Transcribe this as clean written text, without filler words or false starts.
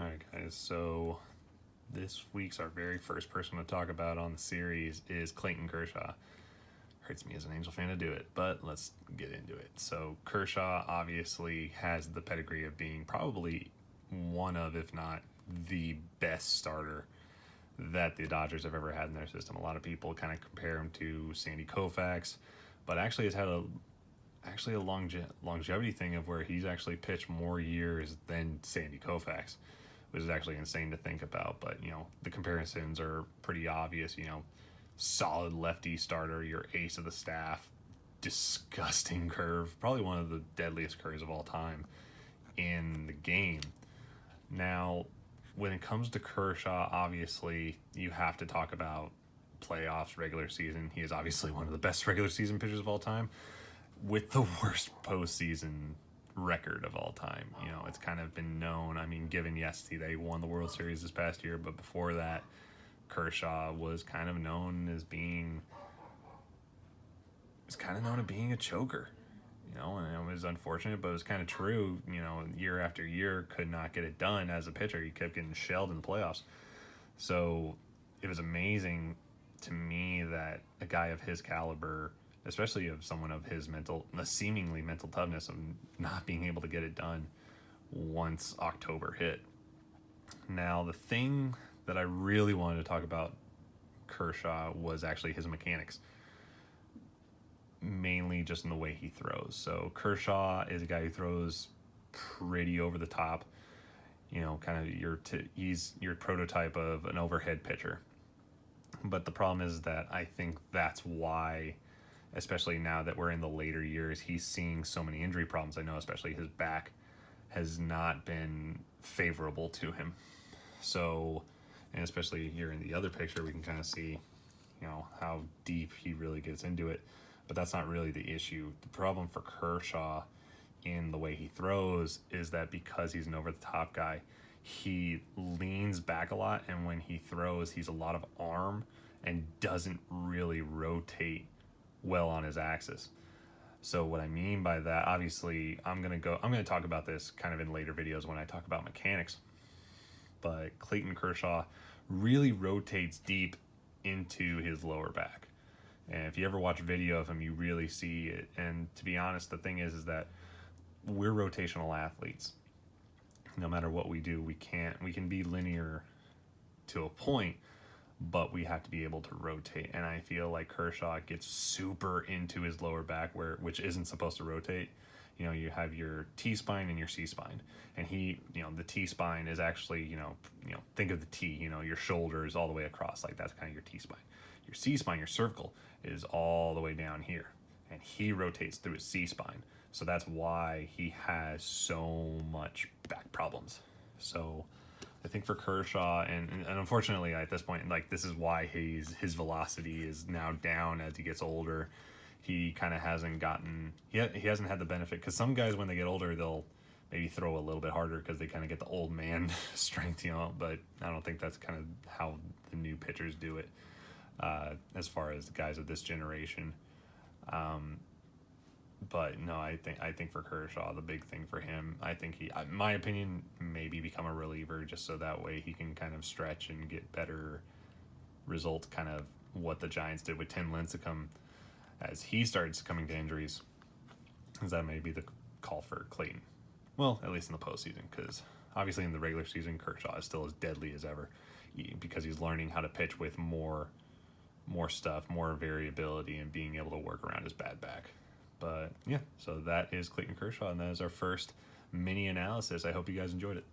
All right, guys. So this week's our very first person to talk about on the series is Clayton Kershaw. Hurts me as an Angel fan to do it, but let's get into it. So Kershaw obviously has the pedigree of being probably one of, if not the best starter that the Dodgers have ever had in their system. A lot of people kind of compare him to Sandy Koufax, but actually has had a longevity thing of where he's actually pitched more years than Sandy Koufax, which is actually insane to think about. But the comparisons are pretty obvious. Solid lefty starter, your ace of the staff, disgusting curve, probably one of the deadliest curves of all time in the game. Now, when it comes to Kershaw, obviously you have to talk about playoffs, regular season. He is obviously one of the best regular season pitchers of all time, with the worst postseason record of all time. It's kind of been known. I mean, given they won the World Series this past year, but before that, Kershaw was kind of known as being a choker. And it was unfortunate, but it was kind of true. Year after year, could not get it done as a pitcher. He kept getting shelled in the playoffs. So it was amazing to me that a guy of his caliber, especially of someone of his seemingly mental toughness of not being able to get it done once October hit. Now, the thing that I really wanted to talk about Kershaw was actually his mechanics, mainly just in the way he throws. So Kershaw is a guy who throws pretty over the top. Kind of he's your prototype of an overhead pitcher. But the problem is that I think that's why, especially now that we're in the later years, he's seeing so many injury problems. I know especially his back has not been favorable to him. So, and especially here in the other picture, we can kind of see, how deep he really gets into it. But that's not really the issue. The problem for Kershaw in the way he throws is that because he's an over-the-top guy, he leans back a lot, and when he throws, he's a lot of arm and doesn't really rotate well on his axis. So what I mean by that, obviously, I'm gonna talk about this kind of in later videos when I talk about mechanics. But Clayton Kershaw really rotates deep into his lower back. And if you ever watch video of him, you really see it. And to be honest, the thing is that we're rotational athletes. No matter what we do, we can be linear to a point, but we have to be able to rotate. And I feel like Kershaw gets super into his lower back, which isn't supposed to rotate. You have your T-spine and your C-spine, and the T-spine is actually, think of the T, your shoulders all the way across, like that's kind of your T-spine. Your C-spine, your cervical, is all the way down here, and he rotates through his C-spine. So that's why he has so much back problems. So I think for Kershaw, and unfortunately at this point, this is why his velocity is now down as he gets older. He kind of hasn't had the benefit, because some guys when they get older they'll maybe throw a little bit harder because they kind of get the old man strength, but I don't think that's kind of how the new pitchers do it, as far as the guys of this generation. But no, I think for Kershaw, the big thing for him, I think he, in my opinion, maybe become a reliever just so that way he can kind of stretch and get better results, kind of what the Giants did with Tim Lincecum as he started succumbing to injuries. Is that may be the call for Clayton? Well, at least in the postseason, because obviously in the regular season, Kershaw is still as deadly as ever because he's learning how to pitch with more stuff, more variability, and being able to work around his bad back. But yeah, so that is Clayton Kershaw, and that is our first mini analysis. I hope you guys enjoyed it.